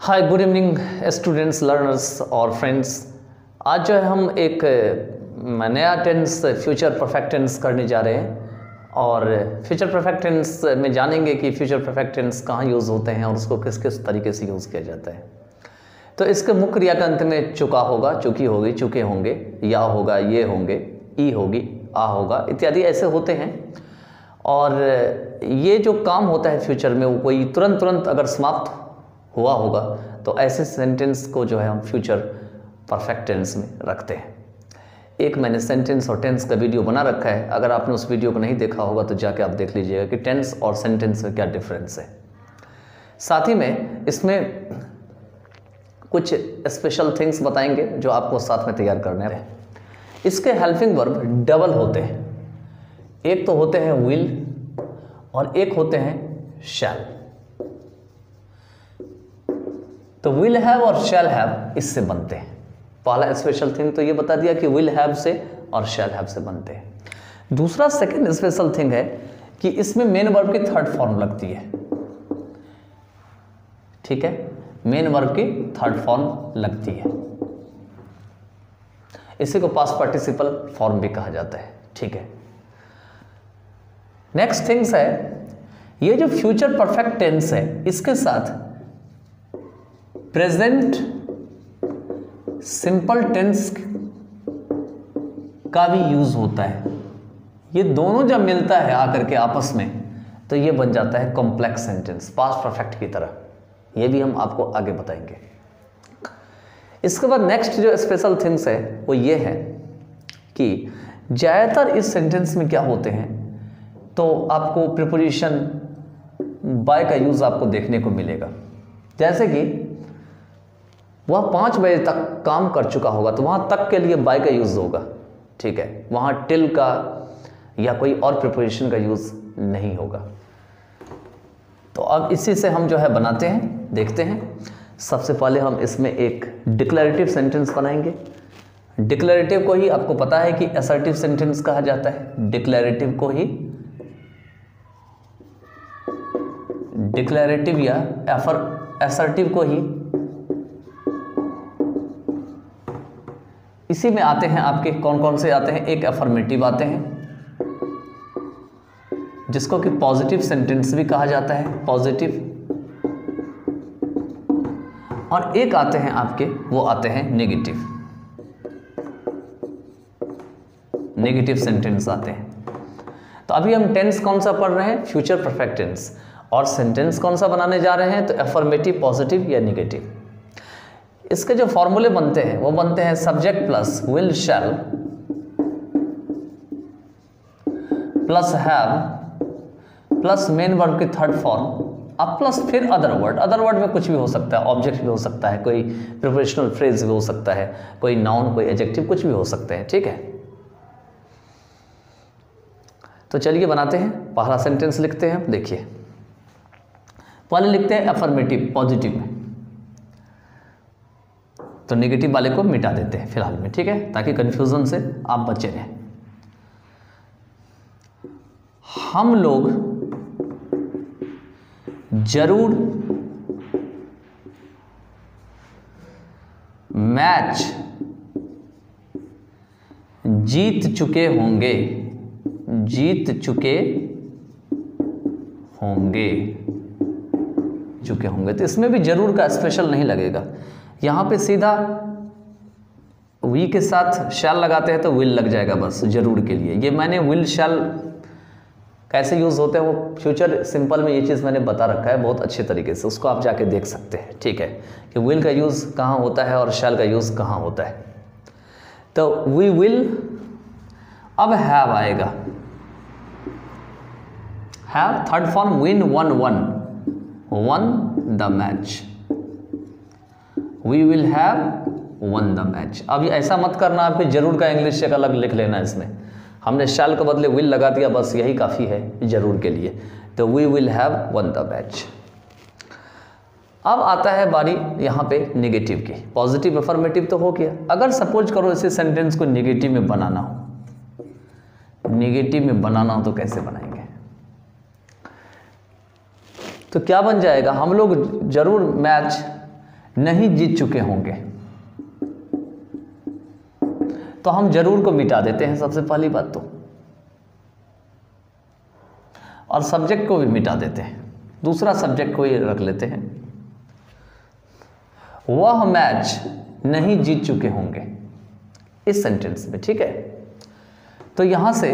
हाय, good evening students, learners और friends. आज जो है हम एक नया टेंस फ्यूचर परफेक्ट टेंस करने जा रहे हैं और फ्यूचर परफेक्ट टेंस में जानेंगे कि फ्यूचर परफेक्ट टेंस कहाँ यूज़ होते हैं और उसको किस किस तरीके से यूज़ किया जाता है। तो इसके मुख्य क्रिया के अंत में चुका होगा, चुकी होगी, चुके होंगे, या होगा, ये होंगे, ई होगी, आ होगा, इत्यादि ऐसे होते हैं। और ये जो काम होता है फ्यूचर में वो कोई तुरंत अगर समाप्त हुआ होगा तो ऐसे सेंटेंस को जो है हम फ्यूचर परफेक्ट टेंस में रखते हैं। एक मैंने सेंटेंस और टेंस का वीडियो बना रखा है, अगर आपने उस वीडियो को नहीं देखा होगा तो जाके आप देख लीजिएगा कि टेंस और सेंटेंस में क्या डिफरेंस है। साथ ही में इसमें कुछ स्पेशल थिंग्स बताएंगे जो आपको साथ में तैयार करने हैं। इसके हेल्पिंग वर्ब डबल होते हैं, एक तो होते हैं विल और एक होते हैं शैल। तो विल हैव और शैल हैव इससे बनते हैं। पहला स्पेशल थिंग तो ये बता दिया कि विल हैव से और शैल हैव से बनते हैं। दूसरा सेकंड स्पेशल थिंग है कि इसमें मेन वर्ब की थर्ड फॉर्म लगती है। ठीक है, मेन वर्ब की थर्ड फॉर्म लगती है। इसी को पास्ट पार्टिसिपल फॉर्म भी कहा जाता है। ठीक है, नेक्स्ट थिंग्स है, ये जो फ्यूचर परफेक्ट टेंस है इसके साथ प्रेजेंट सिंपल टेंस का भी यूज होता है। ये दोनों जब मिलता है आकर के आपस में तो ये बन जाता है कॉम्प्लेक्स सेंटेंस, पास्ट परफेक्ट की तरह। ये भी हम आपको आगे बताएंगे। इसके बाद नेक्स्ट जो स्पेशल थिंग्स है वो ये है कि ज़्यादातर इस सेंटेंस में क्या होते हैं, तो आपको प्रीपोजिशन बाय का यूज़ आपको देखने को मिलेगा। जैसे कि वह 5 बजे तक काम कर चुका होगा तो वहाँ तक के लिए बाय का यूज़ होगा। ठीक है, वहाँ टिल का या कोई और प्रीपोजिशन का यूज़ नहीं होगा। तो अब इसी से हम जो है बनाते हैं, देखते हैं। सबसे पहले हम इसमें एक डिक्लेरेटिव सेंटेंस बनाएंगे। डिक्लेरेटिव को ही आपको पता है कि असर्टिव सेंटेंस कहा जाता है। डिक्लेरेटिव को ही डिक्लेरेटिव या असर्टिव को ही इसी में आते हैं। आपके कौन कौन से आते हैं, एक अफर्मेटिव आते हैं जिसको कि पॉजिटिव सेंटेंस भी कहा जाता है, पॉजिटिव। और एक आते हैं आपके, वो आते हैं नेगेटिव, नेगेटिव सेंटेंस आते हैं। तो अभी हम टेंस कौन सा पढ़ रहे हैं, फ्यूचर परफेक्ट टेंस, और सेंटेंस कौन सा बनाने जा रहे हैं, तो अफर्मेटिव, पॉजिटिव या नेगेटिव। इसके जो फॉर्मूले बनते हैं वो बनते हैं subject plus will shell plus have plus main verb की थर्ड फॉर्म अब प्लस फिर अदर वर्ड। अदर वर्ड में कुछ भी हो सकता है, ऑब्जेक्ट भी हो सकता है, कोई प्रिपोजिशनल फ्रेज भी हो सकता है, कोई नाउन, कोई एडजेक्टिव, कुछ भी हो सकते हैं। ठीक है, तो चलिए बनाते हैं। पहला सेंटेंस लिखते हैं। देखिए, पहले लिखते हैं अफर्मेटिव, पॉजिटिव में, तो नेगेटिव वाले को मिटा देते हैं फिलहाल में। ठीक है, ताकि कंफ्यूजन से आप बचे रहें। हम लोग जरूर मैच जीत चुके होंगे, जीत चुके होंगे, चुके होंगे। तो इसमें भी जरूर का स्पेशल नहीं लगेगा। यहाँ पे सीधा वी के साथ शैल लगाते हैं तो विल लग जाएगा बस जरूर के लिए। ये मैंने विल शैल कैसे यूज़ होते हैं वो फ्यूचर सिंपल में ये चीज़ मैंने बता रखा है बहुत अच्छे तरीके से, उसको आप जाके देख सकते हैं। ठीक है, कि विल का यूज़ कहाँ होता है और शैल का यूज़ कहाँ होता है। तो वी विल, अब हैव आएगा, have third form win won the match, we will have won the match. अब ऐसा मत करना आपके जरूर का इंग्लिश एक अलग लिख लेना। इसमें हमने शैल के बदले विल लगा दिया, बस यही काफ़ी है जरूर के लिए। तो we will have won the match. अब आता है बारी यहाँ पे नेगेटिव की। पॉजिटिव अफर्मेटिव तो हो गया। अगर सपोज करो इसी सेंटेंस को नेगेटिव में बनाना हो, नेगेटिव में बनाना हो तो कैसे बनाएंगे, तो क्या बन जाएगा, हम लोग जरूर मैच नहीं जीत चुके होंगे, तो हम जरूर को मिटा देते हैं सबसे पहली बात तो, और सब्जेक्ट को भी मिटा देते हैं, दूसरा सब्जेक्ट को ही रख लेते हैं। वह मैच नहीं जीत चुके होंगे इस सेंटेंस में, ठीक है। तो यहां से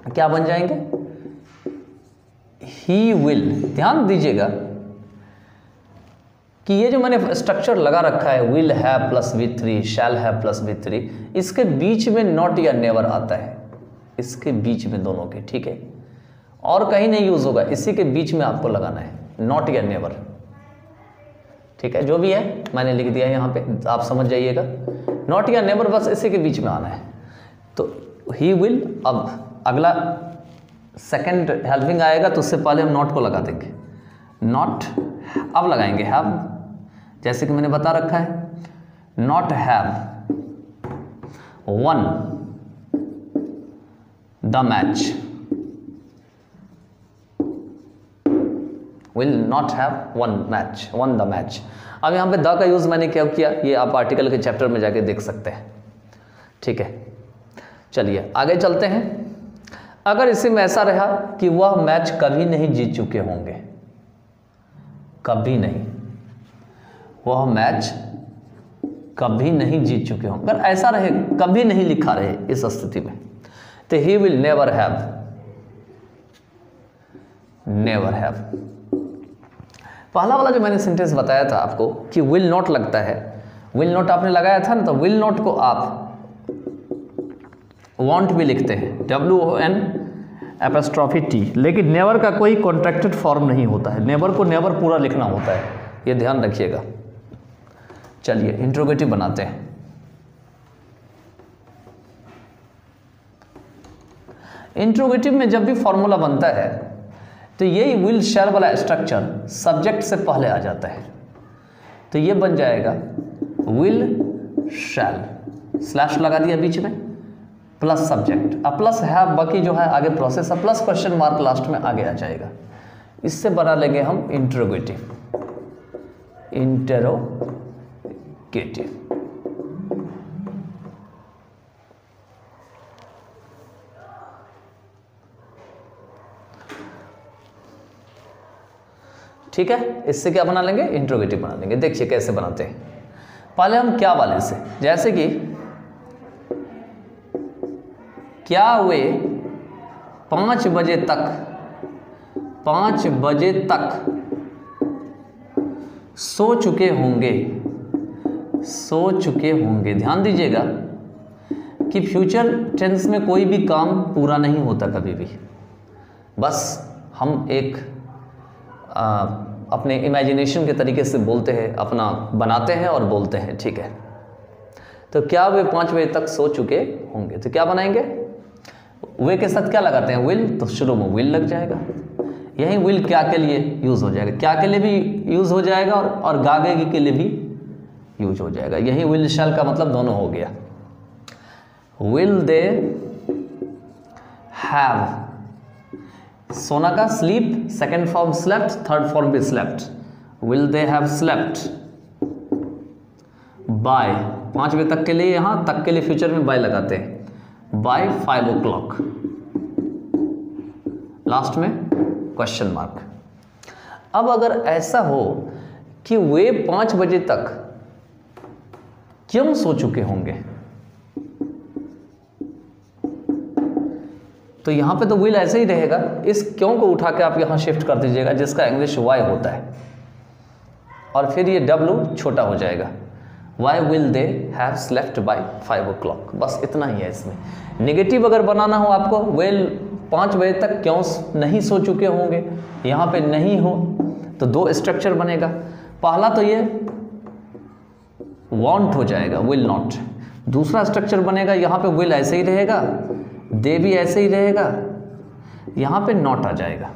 क्या बन जाएंगे, ही विल। ध्यान दीजिएगा कि ये जो मैंने स्ट्रक्चर लगा रखा है, will have plus V3, shall have plus V3, इसके बीच में नॉट या नेवर आता है, इसके बीच में दोनों के, ठीक है, और कहीं नहीं यूज होगा, इसी के बीच में आपको लगाना है, नॉट या नेवर, ठीक है। जो भी है मैंने लिख दिया यहाँ पे, आप समझ जाइएगा, नॉट या नेवर बस इसी के बीच में आना है। तो ही विल, अब अगला सेकंड हेल्पिंग आएगा तो उससे पहले हम नॉट को लगा देंगे, नॉट, अब लगाएंगे हैव, जैसे कि मैंने बता रखा है, not have won the match, will not have won the match. अब यहाँ पे द का यूज मैंने क्या किया, ये आप आर्टिकल के चैप्टर में जाके देख सकते हैं, ठीक है। चलिए आगे चलते हैं। अगर इसी में ऐसा रहा कि वह मैच कभी नहीं जीत चुके होंगे, कभी नहीं, वह मैच कभी नहीं जीत चुके होंगे, अगर ऐसा रहे, कभी नहीं लिखा रहे इस स्थिति में, तो he will never have, never have. पहला वाला जो मैंने सेंटेंस बताया था आपको कि विल नॉट लगता है, विल नॉट आपने लगाया था ना, तो विल नॉट को आप वांट भी लिखते हैं, WON', लेकिन नेवर का कोई कॉन्ट्रैक्टेड फॉर्म नहीं होता है, नेवर को नेवर पूरा लिखना होता है, ये ध्यान रखिएगा। चलिए इंट्रोगेटिव बनाते हैं। इंट्रोगेटिव में जब भी फॉर्मूला बनता है तो यही विल शैल वाला स्ट्रक्चर सब्जेक्ट से पहले आ जाता है, तो ये बन जाएगा विल शैल, स्लैश लगा दिया बीच में, प्लस सब्जेक्ट, अब प्लस है, बाकी जो है आगे प्रोसेस, अब प्लस क्वेश्चन मार्क लास्ट में आगे आ जाएगा। इससे बना लेंगे हम इंट्रोगेटिव, इंटेरोगेटिव। ठीक है, इससे क्या बना लेंगे, इंट्रोगेटिव बना लेंगे। देखिए कैसे बनाते हैं। पहले हम क्या वाले से, जैसे कि क्या वे 5 बजे तक, 5 बजे तक सो चुके होंगे, सो चुके होंगे। ध्यान दीजिएगा कि फ्यूचर टेंस में कोई भी काम पूरा नहीं होता कभी भी, बस हम एक अपने इमेजिनेशन के तरीके से बोलते हैं, अपना बनाते हैं और बोलते हैं, ठीक है। तो क्या वे 5 बजे तक सो चुके होंगे, तो क्या बनाएंगे, वे के साथ क्या लगाते हैं, विल, तो शुरू में विल लग जाएगा। यही विल क्या के लिए यूज हो जाएगा, क्या के लिए भी यूज हो जाएगा और गागे के लिए भी यूज हो जाएगा। यही विल शैल का मतलब दोनों हो गया। विल दे हैव, सोना का sleep, second form slept, third form भी slept. Will they have slept by, 5 बजे तक के लिए, यहां तक के लिए फ्यूचर में बाय लगाते हैं, बाय 5 o'clock, लास्ट में क्वेश्चन मार्क। अब अगर ऐसा हो कि वे 5 बजे तक क्यों सो चुके होंगे, तो यहां पे तो विल ऐसे ही रहेगा, इस क्यों को उठा के आप यहां शिफ्ट कर दीजिएगा, जिसका इंग्लिश वाई होता है, और फिर ये W छोटा हो जाएगा। Why will they have slept by 5 o'clock, बस इतना ही है इसमें। नेगेटिव अगर बनाना हो आपको, विल 5 बजे तक क्यों नहीं सो चुके होंगे, यहाँ पे नहीं हो तो 2 स्ट्रक्चर बनेगा। पहला तो ये वांट हो जाएगा, विल नॉट। दूसरा स्ट्रक्चर बनेगा, यहाँ पे विल ऐसे ही रहेगा, दे भी ऐसे ही रहेगा, यहाँ पे नॉट आ जाएगा।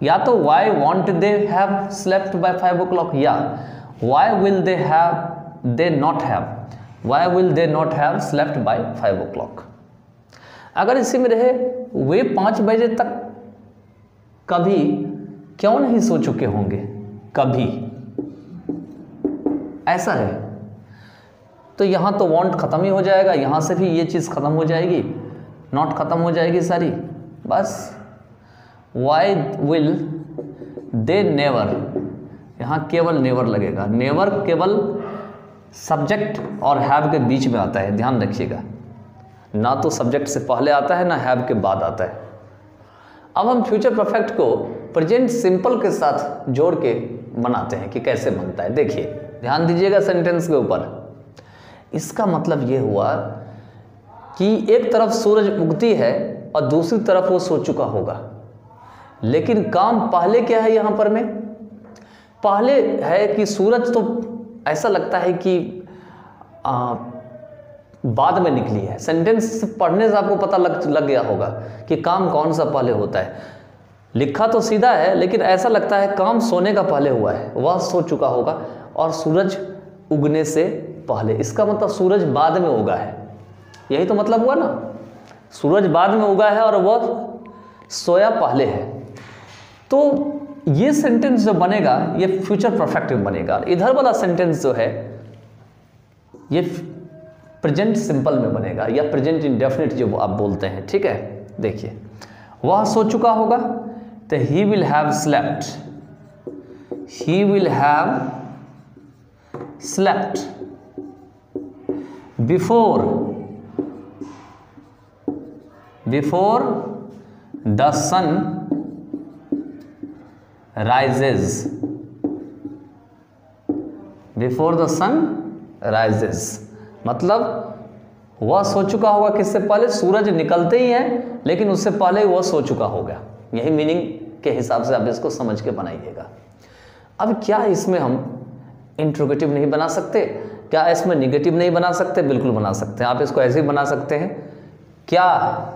या तो why won't they have slept by 5 o'clock, या why will they have, they not have, why will they not have slept by 5 o'clock। अगर इसी में रहे वे 5 बजे तक कभी क्यों नहीं सो चुके होंगे, कभी, ऐसा है। तो यहाँ तो वांट खत्म ही हो जाएगा, यहाँ से भी ये चीज़ खत्म हो जाएगी, नॉट खत्म हो जाएगी सारी, बस। वाई विल दे नेवर, यहाँ केवल नेवर लगेगा। नेवर केवल सब्जेक्ट और हैव के बीच में आता है, ध्यान रखिएगा, ना तो सब्जेक्ट से पहले आता है ना हैव के बाद आता है। अब हम फ्यूचर परफेक्ट को प्रेजेंट सिंपल के साथ जोड़ के बनाते हैं कि कैसे बनता है। देखिए ध्यान दीजिएगा सेंटेंस के ऊपर। इसका मतलब ये हुआ कि एक तरफ सूरज उगती है और दूसरी तरफ वो सो चुका होगा, लेकिन काम पहले क्या है यहाँ पर में, पहले है कि सूरज तो ऐसा लगता है कि बाद में निकली है। सेंटेंस पढ़ने से आपको पता लग गया होगा कि काम कौन सा पहले होता है। लिखा तो सीधा है लेकिन ऐसा लगता है काम सोने का पहले हुआ है, वह सो चुका होगा, और सूरज उगने से पहले, इसका मतलब सूरज बाद में उगा है, यही तो मतलब हुआ ना। सूरज बाद में उगा है और वह सोया पहले है। तो ये सेंटेंस जो बनेगा ये फ्यूचर परफेक्ट में बनेगा। इधर वाला सेंटेंस जो है ये प्रेजेंट सिंपल में बनेगा या प्रेजेंट इंडेफिनिट जो आप बोलते हैं, ठीक है। देखिए वह सो चुका होगा तो he will have slept, he will have slept before the sun rises, before the sun rises, मतलब वह सो चुका होगा किससे पहले, सूरज निकलते ही है लेकिन उससे पहले वह सो चुका होगा। यही मीनिंग के हिसाब से आप इसको समझ के बनाइएगा। अब क्या इसमें हम इंट्रोगेटिव नहीं बना सकते, क्या इसमें निगेटिव नहीं बना सकते? बिल्कुल बना सकते हैं। आप इसको ऐसे ही बना सकते हैं, क्या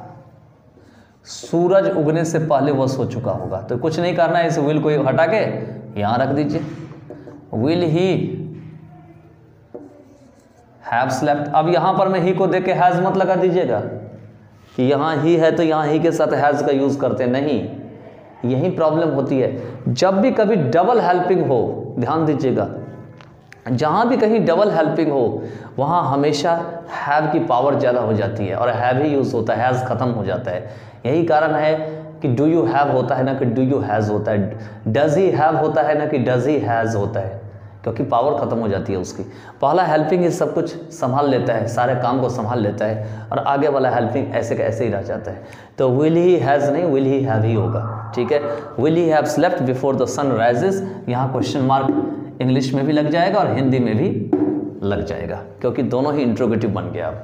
सूरज उगने से पहले वह सो चुका होगा। तो कुछ नहीं करना है, इस विल को हटा के यहां रख दीजिए, विल ही हैव स्लेप्ट। अब यहां पर मैं ही को देख के हैज मत लगा दीजिएगा कि यहां ही है तो यहां ही के साथ हैज का यूज करते नहीं, यही प्रॉब्लम होती है। जब भी कभी डबल हेल्पिंग हो, ध्यान दीजिएगा, जहां भी कहीं डबल हेल्पिंग हो वहां हमेशा हैव की पावर ज़्यादा हो जाती है और हैव ही यूज़ होता है, हैज़ खत्म हो जाता है। यही कारण है कि डू यू हैव होता है ना कि डू यू हैज़ होता है, डज ही हैव होता है ना कि डज ही हैज़ होता है, क्योंकि पावर खत्म हो जाती है उसकी। पहला हेल्पिंग ही सब कुछ संभाल लेता है, सारे काम को संभाल लेता है, और आगे वाला हेल्पिंग ऐसे का ऐसे ही रह जाता है। तो विल ही हैज़ नहीं, विल ही हैव ही होगा, ठीक है। Will he have slept before the sun rises, यहाँ क्वेश्चन मार्क इंग्लिश में भी लग जाएगा और हिंदी में भी लग जाएगा, क्योंकि दोनों ही इंट्रोगेटिव बन गया।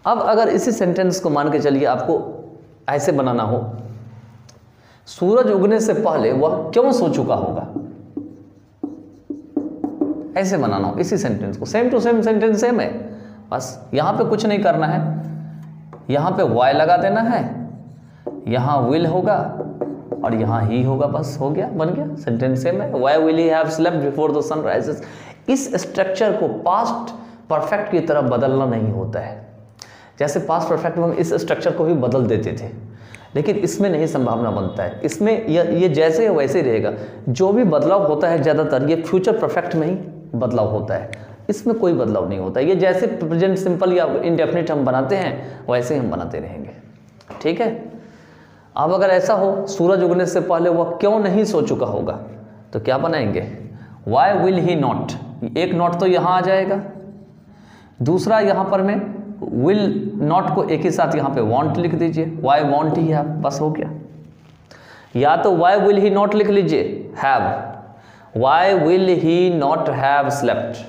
अब अगर इसी सेंटेंस को मान के चलिए आपको ऐसे बनाना हो, सूरज उगने से पहले वह क्यों सो चुका होगा, ऐसे बनाना हो इसी सेंटेंस को। Same to same sentence same है, बस यहाँ पे कुछ नहीं करना है, यहाँ पे वाई लगा देना है, यहाँ विल होगा और यहाँ ही होगा, बस हो गया, बन गया, सेंटेंस सेम है। Why will he have slept before the sun rises. इस स्ट्रक्चर को पास्ट परफेक्ट की तरफ बदलना नहीं होता है। जैसे पास्ट परफेक्ट में हम इस स्ट्रक्चर को भी बदल देते थे, लेकिन इसमें नहीं संभावना बनता है। इसमें ये जैसे है वैसे ही रहेगा। जो भी बदलाव होता है ज़्यादातर ये फ्यूचर परफेक्ट में ही बदलाव होता है, इसमें कोई बदलाव नहीं होता। ये जैसे प्रेजेंट सिंपल या इंडेफिनिट हम बनाते हैं वैसे ही हम बनाते रहेंगे, ठीक है। अब अगर ऐसा हो सूरज उगने से पहले वह क्यों नहीं सो चुका होगा, तो क्या बनाएंगे, वाई विल ही नॉट, एक नॉट तो यहाँ आ जाएगा, दूसरा यहाँ पर मैं विल नॉट को एक ही साथ यहाँ पे वांट लिख दीजिए, वाई वांट ही हैव, बस हो गया। या तो वाई विल ही नॉट लिख लीजिए have, why will he not have slept,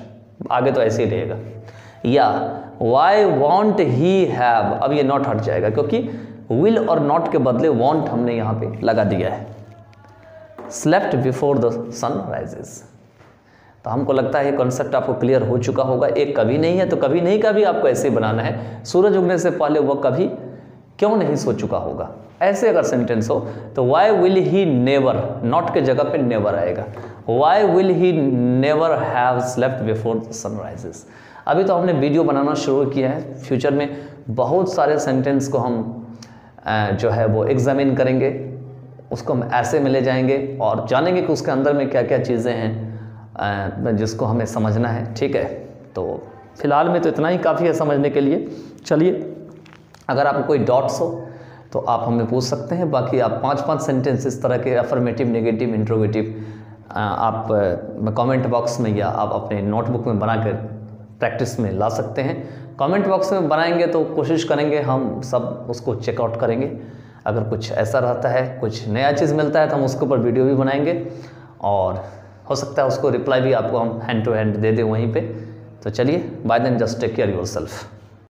आगे तो ऐसे ही रहेगा, या वाई वांट ही हैव, अब ये नॉट हट जाएगा क्योंकि विल और नॉट के बदले वांट हमने यहाँ पे लगा दिया है, slept before the sun rises. तो हमको लगता है ये कॉन्सेप्ट आपको क्लियर हो चुका होगा। एक कभी नहीं है तो कभी नहीं का भी आपको ऐसे ही बनाना है, सूरज उगने से पहले वह कभी क्यों नहीं सो चुका होगा, ऐसे अगर सेंटेंस हो तो why will he never, not के जगह पे नेवर आएगा, why will he never have slept before the sun rises. अभी तो हमने वीडियो बनाना शुरू किया है, फ्यूचर में बहुत सारे सेंटेंस को हम जो है वो एग्जामिन करेंगे, उसको हम ऐसे में ले जाएंगे और जानेंगे कि उसके अंदर में क्या क्या चीज़ें हैं जिसको हमें समझना है। ठीक है, तो फिलहाल में तो इतना ही काफ़ी है समझने के लिए। चलिए, अगर आपको कोई डाउट्स हो तो आप हमें पूछ सकते हैं। बाकी आप 5-5 सेंटेंस इस तरह के अफर्मेटिव, नेगेटिव, इंट्रोगेटिव आप कमेंट बॉक्स में या आप अपने नोटबुक में बनाकर प्रैक्टिस में ला सकते हैं। कमेंट बॉक्स में बनाएंगे तो कोशिश करेंगे हम सब उसको चेकआउट करेंगे। अगर कुछ ऐसा रहता है, कुछ नया चीज़ मिलता है तो हम उसके ऊपर वीडियो भी बनाएंगे और हो सकता है उसको रिप्लाई भी आपको हम हैंड टू हैंड दे दें वहीं पे। तो चलिए, bye then just take care yourself.